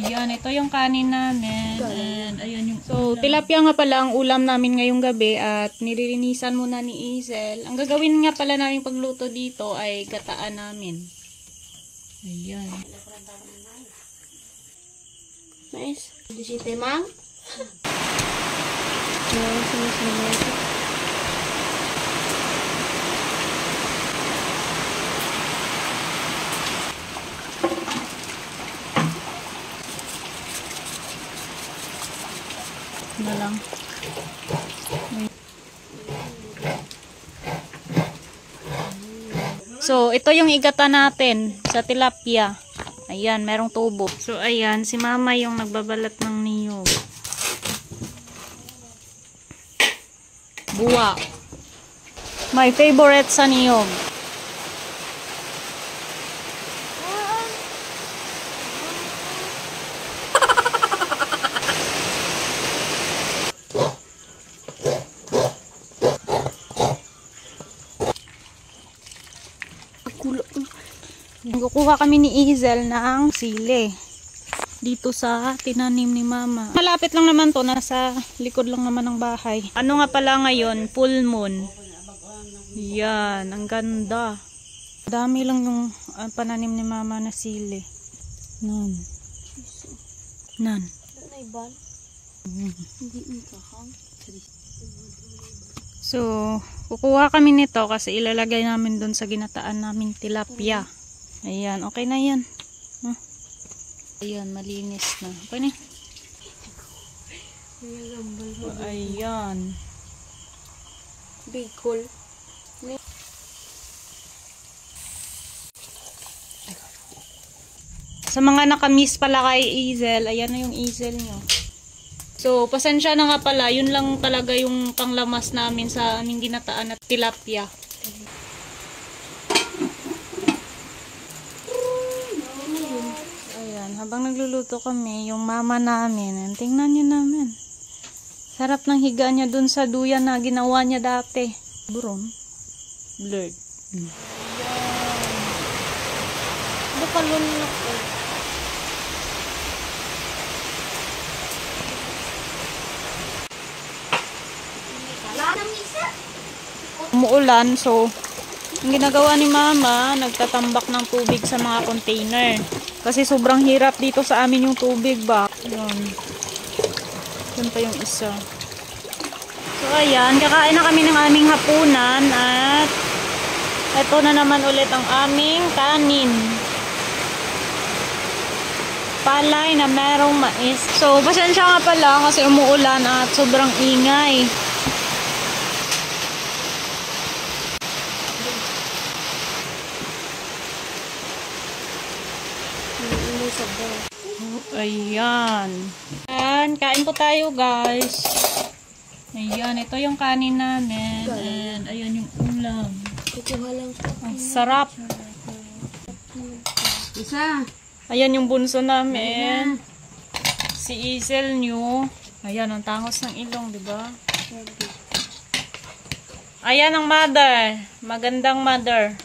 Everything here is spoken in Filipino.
Ayan, ito yung kanin namin. And ayan yung so, tilapia nga pala ang ulam namin ngayong gabi at nililinisan muna ni Izel. Ang gagawin nga pala namin pagluto dito ay gataan namin. Ayan. Nice. Disite mang. Na lang. So, ito yung igata natin sa tilapia. Ayan, merong tubo. So, ayan, si mama yung nagbabalat ng niyog. Buwa. My favorite sa niyog. Kukuha kami ni Izel ng sili dito sa tinanim ni mama. Malapit lang naman to, nasa likod lang naman ng bahay. Ano nga pala ngayon? Full moon. Yan, ang ganda. Dami lang yung pananim ni mama na sili. Nan. So, kukuha kami nito kasi ilalagay namin doon sa ginataan namin tilapia. Ayan, okay na yan. Huh? Ayan, malinis na. Okay na. Ayan. Bicol. Sa mga nakamiss pala kay Izel, ayan na yung Izel nyo. So, pasensya na nga pala. Yun lang talaga yung panglamas namin sa aming ginataan at tilapia. Habang nagluluto kami, yung mama namin, tingnan nyo namin. Sarap ng higa niya dun sa duyan na ginawa niya dati. Buron. Blurred. Bakalon na ko. Umuulan, so ang ginagawa ni mama, nagtatambak ng tubig sa mga container. Kasi sobrang hirap dito sa amin yung tubig ba. Yun. Yun pa yung isa. So ayan, kakain na kami ng aming hapunan at ito na naman ulit ang aming kanin. Palay na merong mais. So pasensya nga pala kasi umuulan at sobrang ingay. Ayan. Ayan, kain po tayo guys. Ayan, ito yung kanin namin. And ayan yung ulam. Ang sarap. Isa. Ayan yung bunso namin. Si Izel nyo. Ayan, ang tangos ng ilong, diba? Ayan ang mother. Magandang mother.